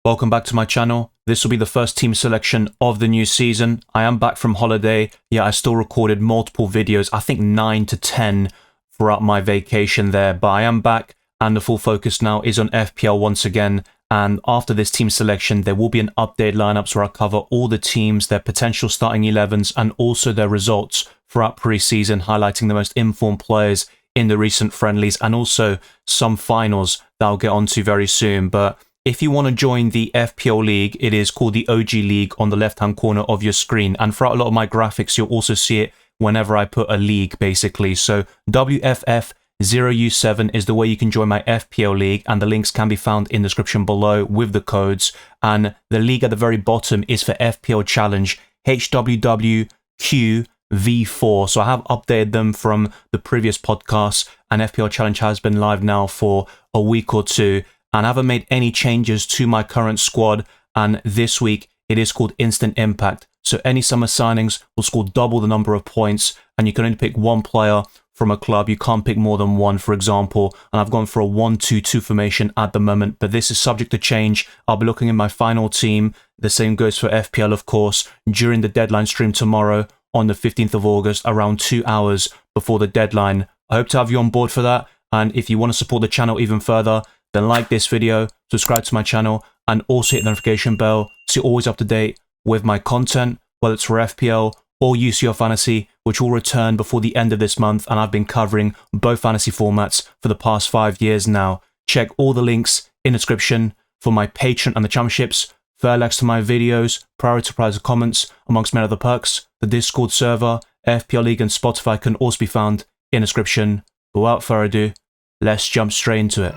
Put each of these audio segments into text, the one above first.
Welcome back to my channel. This will be the first team selection of the new season. I am back from holiday. Yeah, I still recorded multiple videos, I think 9 to 10 throughout my vacation there, but I am back and the full focus now is on FPL once again. And after this team selection, there will be an updated lineups where I cover all the teams, their potential starting 11s, and also their results throughout pre-season, highlighting the most informed players in the recent friendlies and also some finals that I'll get onto very soon. But if you want to join the FPL League, it is called the OG League on the left-hand corner of your screen. And throughout a lot of my graphics, you'll also see it whenever I put a league, basically. So WFF0U7 is the way you can join my FPL League, and the links can be found in the description below with the codes. And the league at the very bottom is for FPL Challenge HWWQV4. So I have updated them from the previous podcasts, and FPL Challenge has been live now for a week or two. And I haven't made any changes to my current squad, and this week it is called Instant Impact. So any summer signings will score double the number of points, and you can only pick one player from a club. You can't pick more than one, for example, and I've gone for a 1-2-2 formation at the moment, but this is subject to change. I'll be looking in my final team. The same goes for FPL, of course, during the deadline stream tomorrow on the 15th of August, around 2 hours before the deadline. I hope to have you on board for that, and if you want to support the channel even further, then like this video, subscribe to my channel, and also hit the notification bell so you're always up to date with my content, whether it's for FPL or UCL Fantasy, which will return before the end of this month, and I've been covering both fantasy formats for the past 5 years now. Check all the links in the description for my Patreon and the championships, fair likes to my videos, priority replies to comments, amongst many other perks. The Discord server, FPL League and Spotify can also be found in the description. But without further ado, let's jump straight into it.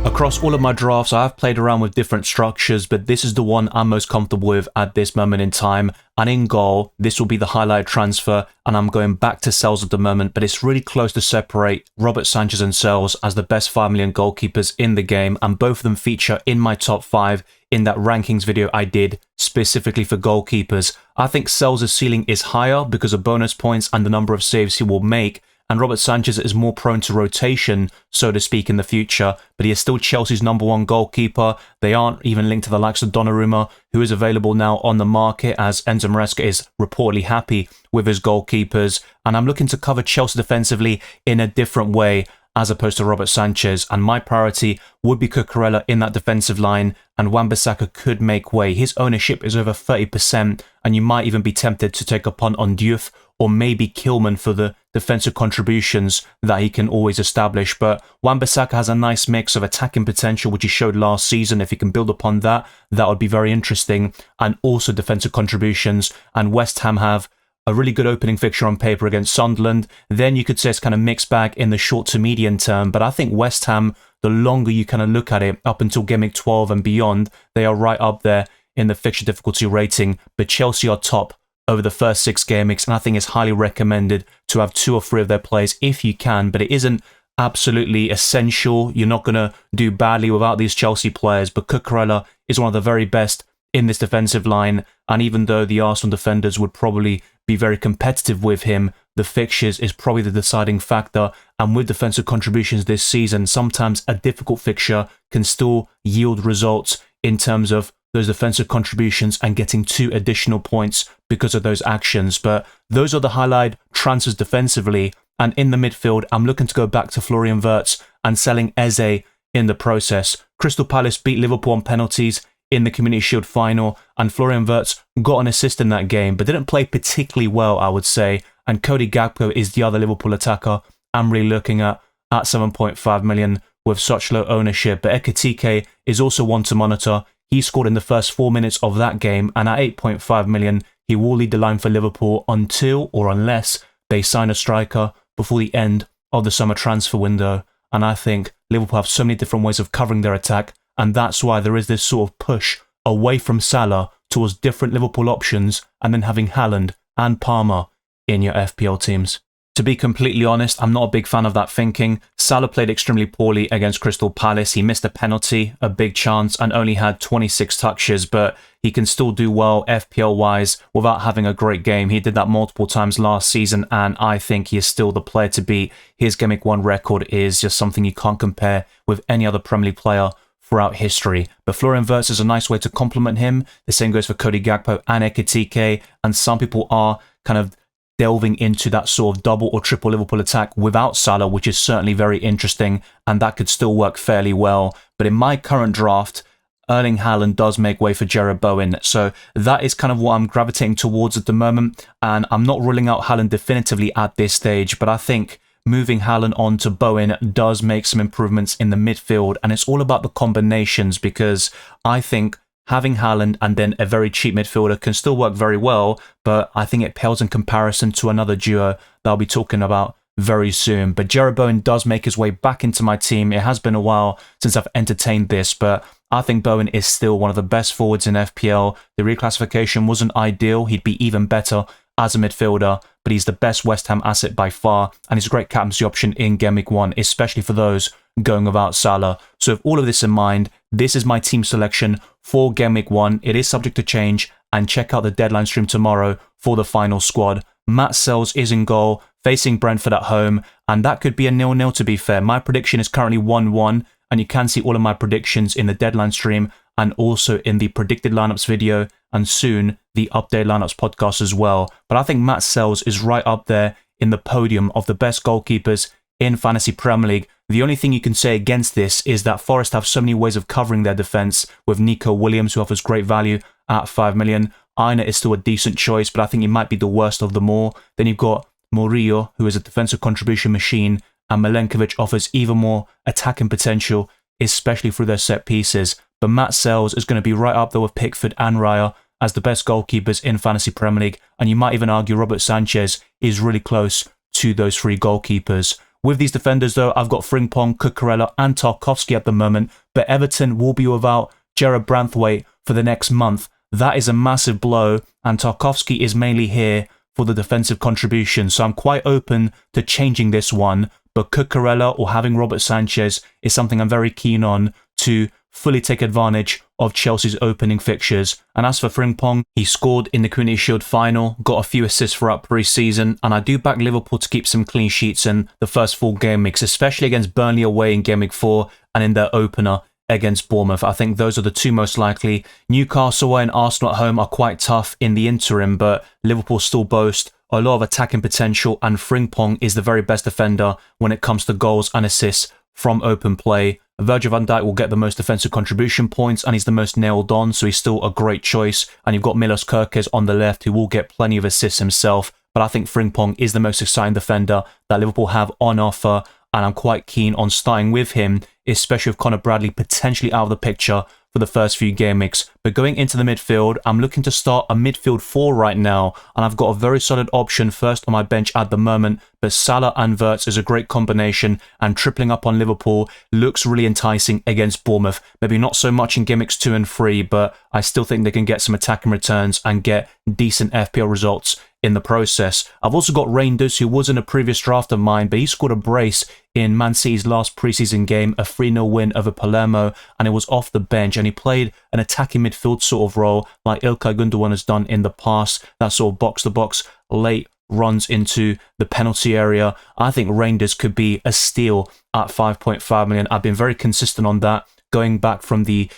Across all of my drafts, I have played around with different structures, but this is the one I'm most comfortable with at this moment in time. And in goal, this will be the highlight transfer, and I'm going back to Sells at the moment, but it's really close to separate Robert Sanchez and Sells as the best 5 million goalkeepers in the game, and both of them feature in my top 5 in that rankings video I did specifically for goalkeepers. I think Sells' ceiling is higher because of bonus points and the number of saves he will make, and Robert Sanchez is more prone to rotation, so to speak, in the future, but he is still Chelsea's #1 goalkeeper. They aren't even linked to the likes of Donnarumma, who is available now on the market, as Enzo Maresca is reportedly happy with his goalkeepers, and I'm looking to cover Chelsea defensively in a different way as opposed to Robert Sanchez, and my priority would be Cucurella in that defensive line, and Wan-Bissaka could make way. His ownership is over 30%, and you might even be tempted to take a punt on Diouf or maybe Kilman for the defensive contributions that he can always establish. But Wan-Bissaka has a nice mix of attacking potential, which he showed last season. If he can build upon that, that would be very interesting, and also defensive contributions. And West Ham have a really good opening fixture on paper against Sunderland. Then you could say it's kind of mixed bag in the short to medium term, but I think West Ham, the longer you kind of look at it, up until Gameweek 12 and beyond, they are right up there in the fixture difficulty rating, but Chelsea are top over the first 6 game weeks, and I think it's highly recommended to have 2 or 3 of their players if you can, but it isn't absolutely essential. You're not going to do badly without these Chelsea players, but Cucurella is one of the very best in this defensive line, and even though the Arsenal defenders would probably be very competitive with him, the fixtures is probably the deciding factor, and with defensive contributions this season, sometimes a difficult fixture can still yield results in terms of those defensive contributions and getting 2 additional points because of those actions. But those are the highlight transfers defensively, and in the midfield, I'm looking to go back to Florian Wirtz and selling Eze in the process. Crystal Palace beat Liverpool on penalties in the Community Shield final, and Florian Wirtz got an assist in that game, but didn't play particularly well, I would say. And Cody Gakpo is the other Liverpool attacker I'm really looking at 7.5 million with such low ownership. But Ekitike is also one to monitor. He scored in the first 4 minutes of that game, and at 8.5 million, he will lead the line for Liverpool until or unless they sign a striker before the end of the summer transfer window. And I think Liverpool have so many different ways of covering their attack, and that's why there is this sort of push away from Salah towards different Liverpool options, and then having Haaland and Palmer in your FPL teams. To be completely honest, I'm not a big fan of that thinking. Salah played extremely poorly against Crystal Palace. He missed a penalty, a big chance, and only had 26 touches, but he can still do well FPL-wise without having a great game. He did that multiple times last season, and I think he is still the player to beat. His Gameweek 1 record is just something you can't compare with any other Premier League player throughout history. But Florian Wirtz is a nice way to complement him. The same goes for Cody Gakpo and Ekitike, and some people are kind of delving into that sort of double or triple Liverpool attack without Salah, which is certainly very interesting, and that could still work fairly well. But in my current draft, Erling Haaland does make way for Jarrod Bowen. So that is kind of what I'm gravitating towards at the moment, and I'm not ruling out Haaland definitively at this stage, but I think moving Haaland on to Bowen does make some improvements in the midfield, and it's all about the combinations, because I think having Haaland and then a very cheap midfielder can still work very well, but I think it pales in comparison to another duo that I'll be talking about very soon. But Jarrod Bowen does make his way back into my team. It has been a while since I've entertained this, but I think Bowen is still one of the best forwards in FPL. The reclassification wasn't ideal. He'd be even better as a midfielder, but he's the best West Ham asset by far, and he's a great captaincy option in Game Week 1, especially for those going without Salah. So with all of this in mind, this is my team selection for Game Week 1. It is subject to change, and check out the deadline stream tomorrow for the final squad. Matt Sells is in goal, facing Brentford at home, and that could be a 0-0 to be fair. My prediction is currently 1-1, and you can see all of my predictions in the deadline stream and also in the predicted lineups video, and soon the update lineups podcast as well. But I think Matt Sells is right up there in the podium of the best goalkeepers in Fantasy Premier League. The only thing you can say against this is that Forest have so many ways of covering their defence, with Nico Williams, who offers great value at 5 million. Aina is still a decent choice, but I think he might be the worst of them all. Then you've got Murillo, who is a defensive contribution machine, and Milenkovic offers even more attacking potential, especially through their set pieces. But Matt Sells is going to be right up there with Pickford and Raya as the best goalkeepers in Fantasy Premier League, and you might even argue Robert Sanchez is really close to those three goalkeepers. With these defenders though, I've got Frimpong, Cucurella and Tarkowski at the moment, but Everton will be without Gerard Branthwaite for the next month. That is a massive blow, and Tarkowski is mainly here for the defensive contribution, so I'm quite open to changing this one, but Cucurella or having Robert Sanchez is something I'm very keen on to fully take advantage of Chelsea's opening fixtures. And as for Frimpong, he scored in the Community Shield final, got a few assists throughout pre-season, and I do back Liverpool to keep some clean sheets in the first 4 game weeks, especially against Burnley away in Game Week 4 and in their opener against Bournemouth. I think those are the two most likely. Newcastle away and Arsenal at home are quite tough in the interim, but Liverpool still boast a lot of attacking potential, and Frimpong is the very best defender when it comes to goals and assists from open play. Virgil van Dijk will get the most defensive contribution points, and he's the most nailed on, so he's still a great choice. And you've got Milos Kerkez on the left, who will get plenty of assists himself, but I think Frimpong is the most exciting defender that Liverpool have on offer, and I'm quite keen on starting with him, especially with Conor Bradley potentially out of the picture for the first few game weeks. But going into the midfield, I'm looking to start a midfield 4 right now, and I've got a very solid option first on my bench at the moment, but Salah and Wirtz is a great combination, and tripling up on Liverpool looks really enticing against Bournemouth. Maybe not so much in game weeks 2 and 3, but I still think they can get some attacking returns and get decent FPL results in the process. I've also got Reinders, who was in a previous draft of mine, but he scored a brace in Man City's last preseason game, a 3-0 win over Palermo, and it was off the bench, and he played an attacking midfield sort of role like Ilkay Gundogan has done in the past, that sort of box-to-box late runs into the penalty area. I think Reinders could be a steal at 5.5 million. I've been very consistent on that, going back from the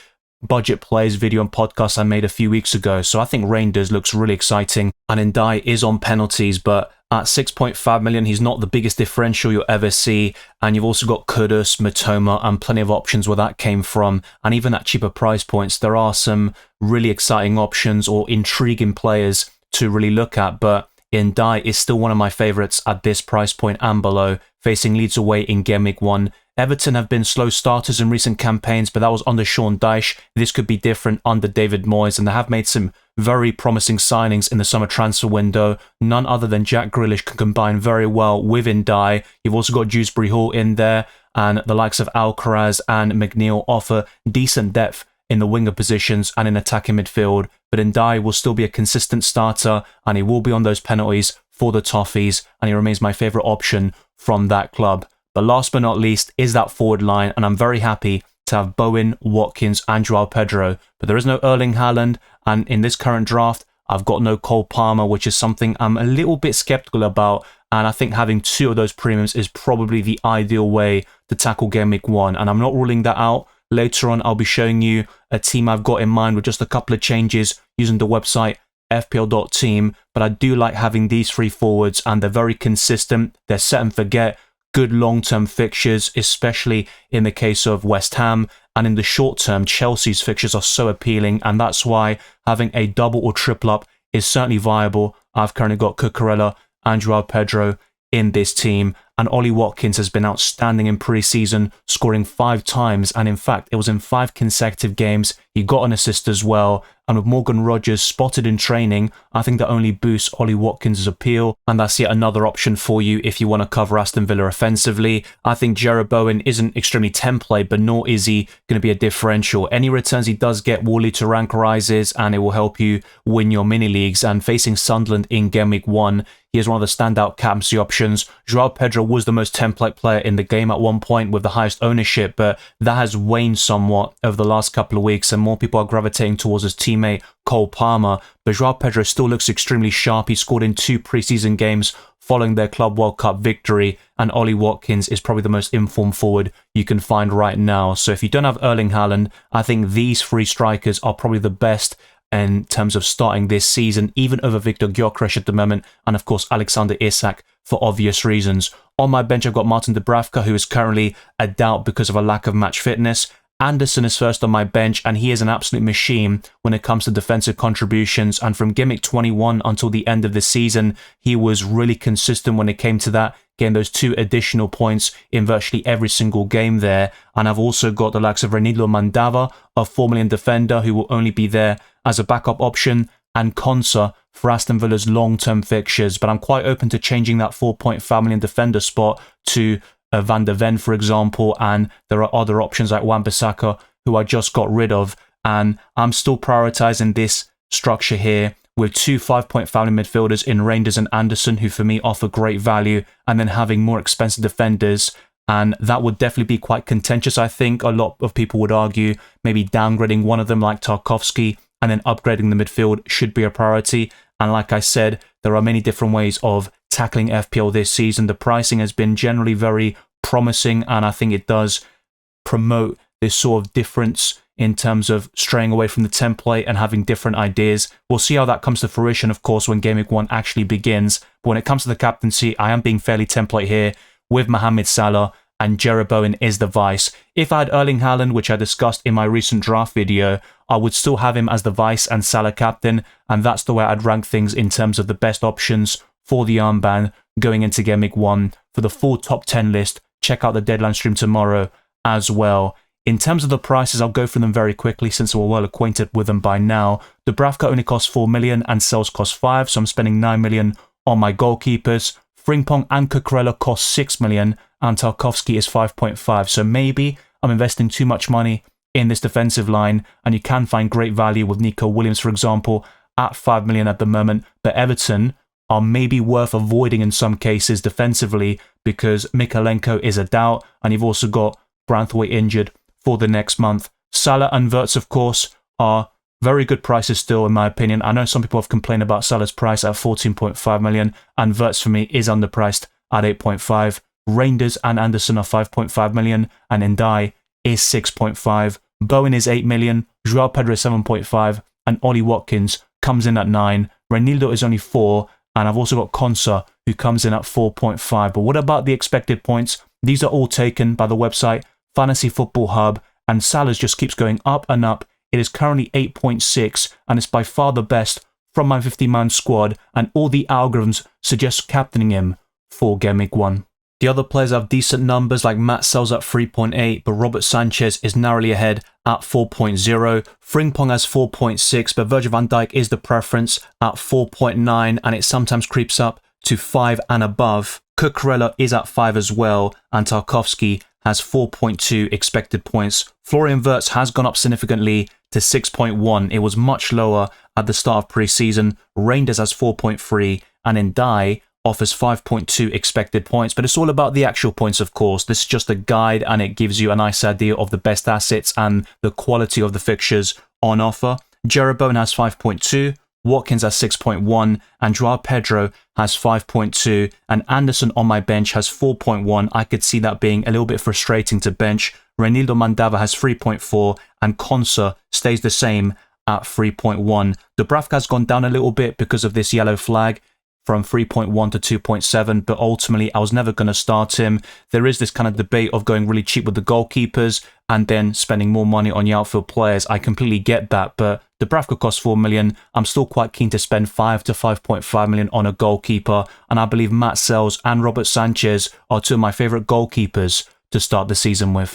budget players video and podcast I made a few weeks ago. So I think Reinders looks really exciting, and Ndiaye is on penalties, but at 6.5 million, he's not the biggest differential you'll ever see. And you've also got Kudus, Matoma, and plenty of options where that came from. And even at cheaper price points, there are some really exciting options or intriguing players to really look at. But Ndiaye is still one of my favourites at this price point and below, facing Leeds away in Game Week 1. Everton have been slow starters in recent campaigns, but that was under Sean Dyche. This could be different under David Moyes, and they have made some very promising signings in the summer transfer window. None other than Jack Grealish can combine very well with Ndiaye. You've also got Dewsbury Hall in there, and the likes of Alcaraz and McNeil offer decent depth in the winger positions and in attacking midfield. But Ndiaye will still be a consistent starter, and he will be on those penalties for the Toffees, and he remains my favourite option from that club. But last but not least is that forward line, and I'm very happy to have Bowen, Watkins and Joao Pedro. But there is no Erling Haaland, and in this current draft, I've got no Cole Palmer, which is something I'm a little bit sceptical about, and I think having 2 of those premiums is probably the ideal way to tackle Game Week 1, and I'm not ruling that out, Later on, I'll be showing you a team I've got in mind with just a couple of changes using the website fpl.team, but I do like having these three forwards, and they're very consistent. They're set and forget, good long-term fixtures, especially in the case of West Ham, and in the short term, Chelsea's fixtures are so appealing, and that's why having a double or triple up is certainly viable. I've currently got Cucurella and Joao Pedro in this team, and Ollie Watkins has been outstanding in pre-season, scoring 5 times, and in fact, it was in 5 consecutive games. He got an assist as well, and with Morgan Rogers spotted in training, I think that only boosts Ollie Watkins' appeal, and that's yet another option for you if you want to cover Aston Villa offensively. I think Jarrod Bowen isn't extremely template, but nor is he going to be a differential. Any returns he does get will lead to rank rises, and it will help you win your mini leagues. And facing Sunderland in Game Week 1, he is one of the standout captaincy options. Joao Pedro was the most template player in the game at one point with the highest ownership, but that has waned somewhat over the last couple of weeks, and more people are gravitating towards his teammate Cole Palmer. But Joao Pedro still looks extremely sharp. He scored in 2 preseason games following their Club World Cup victory, and Ollie Watkins is probably the most informed forward you can find right now. So if you don't have Erling Haaland, I think these 3 strikers are probably the best in terms of starting this season, even over Victor Gyökeres at the moment, and of course Alexander Isak for obvious reasons. On my bench, I've got Martin Dubravka, who is currently a doubt because of a lack of match fitness. Anderson is first on my bench, and he is an absolute machine when it comes to defensive contributions, and from gimmick 21 until the end of the season, he was really consistent when it came to that, getting those 2 additional points in virtually every single game there. And I've also got the likes of Renilo Mandava, a 4 million defender who will only be there as a backup option, and Konsa for Aston Villa's long-term fixtures, but I'm quite open to changing that 4.5 million defender spot to Van der Ven, for example, and there are other options like Wan-Bissaka, who I just got rid of, and I'm still prioritizing this structure here with 2 5.5 million midfielders in Reinders and Anderson, who for me offer great value, and then having more expensive defenders, and that would definitely be quite contentious. I think a lot of people would argue maybe downgrading one of them like Tarkowski and then upgrading the midfield should be a priority. And like I said, there are many different ways of tackling FPL this season. The pricing has been generally very promising, and I think it does promote this sort of difference in terms of straying away from the template and having different ideas. We'll see how that comes to fruition, of course, when Game Week 1 actually begins. But when it comes to the captaincy, I am being fairly template here with Mohamed Salah, and Jarrod Bowen is the vice. If I had Erling Haaland, which I discussed in my recent draft video, I would still have him as the vice and Salah captain, and that's the way I'd rank things in terms of the best options for the armband going into Game Week 1. For the full top 10 list, check out the deadline stream tomorrow as well. In terms of the prices, I'll go through them very quickly since we're well acquainted with them by now. Dubravka only costs 4 million and Sells cost 5, so I'm spending 9 million on my goalkeepers. Frimpong and Cucurella cost 6 million, and Tarkowski is 5.5, so maybe I'm investing too much money in this defensive line, and you can find great value with Nico Williams, for example, at 5 million at the moment, but Everton are maybe worth avoiding in some cases defensively because Mikalenko is a doubt, and you've also got Branthwaite injured for the next month. Salah and Wirtz, of course, are very good prices still, in my opinion. I know some people have complained about Salah's price at 14.5 million, and Wirtz for me is underpriced at 8.5. Reinders and Anderson are 5.5 million, and Ndai is 6.5. Bowen is 8 million, Joao Pedro is 7.5, and Ollie Watkins comes in at 9. Renildo is only 4, and I've also got Konsa, who comes in at 4.5. But what about the expected points? These are all taken by the website Fantasy Football Hub, and Salah's just keeps going up and up. It is currently 8.6, and it's by far the best from my 50-man squad, and all the algorithms suggest captaining him for Game Week 1. The other players have decent numbers, like Matt Sells at 3.8, but Robert Sanchez is narrowly ahead at 4.0. Frimpong has 4.6, but Virgil van Dijk is the preference at 4.9, and it sometimes creeps up to 5 and above. Cucurella is at 5 as well, and Tarkowski has 4.2 expected points. Florian Wirtz has gone up significantly to 6.1. It was much lower at the start of pre-season. Reinders has 4.3, and Ndai offers 5.2 expected points, but it's all about the actual points, of course. This is just a guide, and it gives you a nice idea of the best assets and the quality of the fixtures on offer. Jarrod Bowen has 5.2, Watkins has 6.1, and Joao Pedro has 5.2, and Anderson on my bench has 4.1. I could see that being a little bit frustrating to bench. Reinildo Mandava has 3.4, and Konsa stays the same at 3.1. Dubravka has gone down a little bit because of this yellow flag, from 3.1 to 2.7, but ultimately I was never going to start him. There is this kind of debate of going really cheap with the goalkeepers and then spending more money on your outfield players. I completely get that, but Dubravka costs 4 million. I'm still quite keen to spend 5 to 5.5 million on a goalkeeper, and I believe Matt Sells and Robert Sanchez are two of my favourite goalkeepers to start the season with.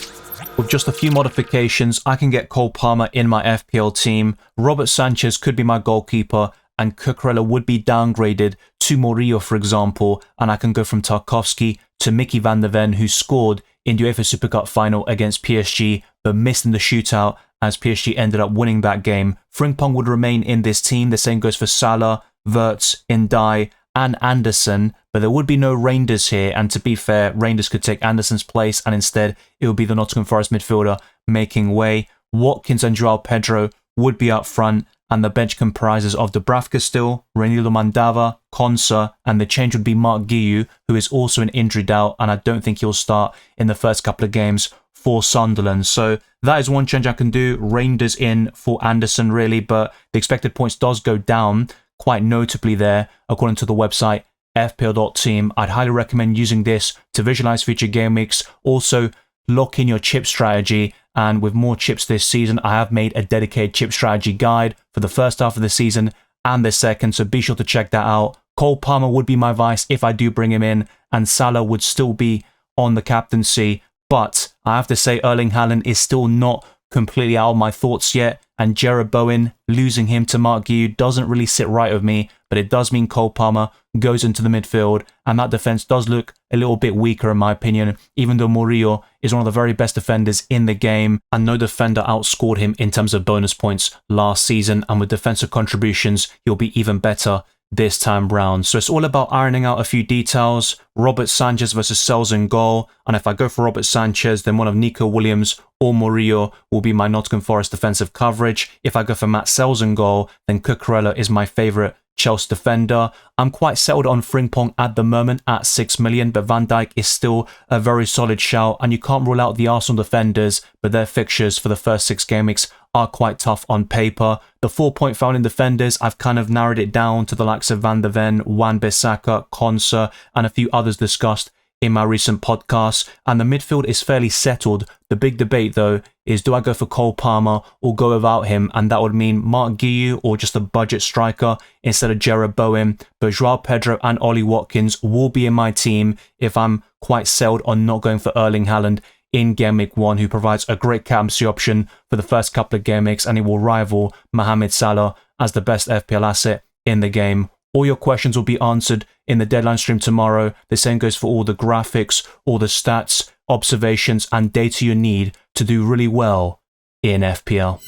With just a few modifications, I can get Cole Palmer in my FPL team. Robert Sanchez could be my goalkeeper, and Cucurella would be downgraded to Murillo, for example, and I can go from Tarkowski to Mickey van der Ven, who scored in the UEFA Super Cup final against PSG, but missed in the shootout as PSG ended up winning that game. Frimpong would remain in this team. The same goes for Salah, Wirtz, Ndai, and Anderson, but there would be no Reinders here, and to be fair, Reinders could take Anderson's place, and instead it would be the Nottingham Forest midfielder making way. Watkins and Joao Pedro would be up front, and the bench comprises of Dubravka still, Reinildo Mandava, Konsa, and the change would be Mark Guiu, who is also an injury doubt, and I don't think he'll start in the first couple of games for Sunderland. So that is one change I can do. Reinders in for Anderson, really, but the expected points does go down quite notably there, according to the website fpl.team. I'd highly recommend using this to visualize future game weeks. Also, lock in your chip strategy, and with more chips this season, I have made a dedicated chip strategy guide for the first half of the season and the second, so be sure to check that out. Cole Palmer would be my vice if I do bring him in, and Salah would still be on the captaincy, but I have to say Erling Haaland is still not completely out of my thoughts yet, and Jarrod Bowen, losing him to Mark Guiu doesn't really sit right with me, but it does mean Cole Palmer goes into the midfield, and that defence does look a little bit weaker in my opinion, even though Murillo is one of the very best defenders in the game, and no defender outscored him in terms of bonus points last season, and with defensive contributions, he'll be even better this time round. So it's all about ironing out a few details. Robert Sanchez versus Sells in goal, and if I go for Robert Sanchez, then one of Nico Williams or Murillo will be my Nottingham Forest defensive coverage. If I go for Matt Sells in goal, then Cucurella is my favourite Chelsea defender. I'm quite settled on Frimpong at the moment at 6 million, but Van Dijk is still a very solid shout, and you can't rule out the Arsenal defenders, but their fixtures for the first 6 game weeks are quite tough on paper. The 4-point foul in defenders, I've kind of narrowed it down to the likes of Van der Ven, Wan-Bissaka, Konsa, and a few others discussed in my recent podcasts, and the midfield is fairly settled. The big debate though is, do I go for Cole Palmer or go without him, and that would mean Mark Guiu or just a budget striker instead of Jarrod Bowen. But Joao Pedro and Ollie Watkins will be in my team if I'm quite settled on not going for Erling Haaland in Game Week 1, who provides a great captaincy option for the first couple of game weeks, and he will rival Mohamed Salah as the best FPL asset in the game. All your questions will be answered in the deadline stream tomorrow. The same goes for all the graphics, all the stats, observations, and data you need to do really well in FPL.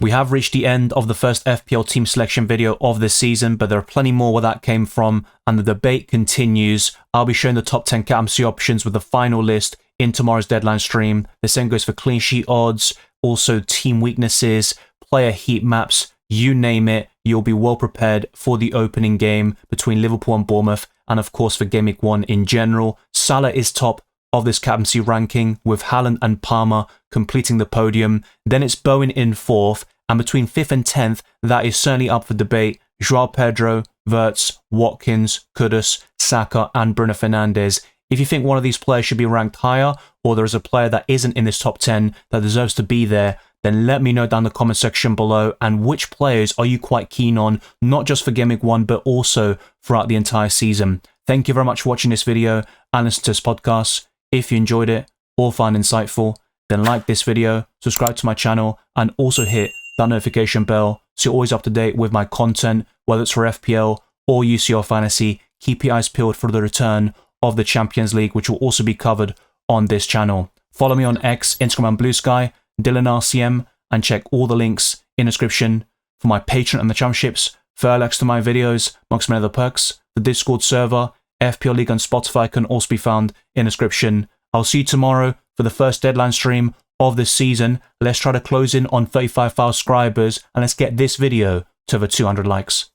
We have reached the end of the first FPL team selection video of this season, but there are plenty more where that came from, and the debate continues. I'll be showing the top 10 captaincy options with the final list in tomorrow's deadline stream. The same goes for clean sheet odds, also team weaknesses, player heat maps, you name it. You'll be well prepared for the opening game between Liverpool and Bournemouth, and of course for Game Week 1 in general. Salah is top of this captaincy ranking, with Haaland and Palmer completing the podium. Then it's Bowen in 4th, and between 5th and 10th, that is certainly up for debate. Joao Pedro, Wirtz, Watkins, Kudus, Saka, and Bruno Fernandes. If you think one of these players should be ranked higher, or there is a player that isn't in this top 10 that deserves to be there, then let me know down in the comment section below, and which players are you quite keen on, not just for Game Week 1, but also throughout the entire season. Thank you very much for watching this video and listening to this podcast. If you enjoyed it or found insightful, then like this video, subscribe to my channel, and also hit that notification bell so you're always up to date with my content, whether it's for FPL or UCL Fantasy. Keep your eyes peeled for the return of the Champions League, which will also be covered on this channel. Follow me on X, Instagram, and Blue Sky, Dylan RCM, and check all the links in the description for my Patreon and the championships, further links to my videos, amongst many other perks. The Discord server, FPL League, and Spotify can also be found in the description. I'll see you tomorrow for the first deadline stream of this season. Let's try to close in on 35,000 subscribers, and let's get this video to over 200 likes.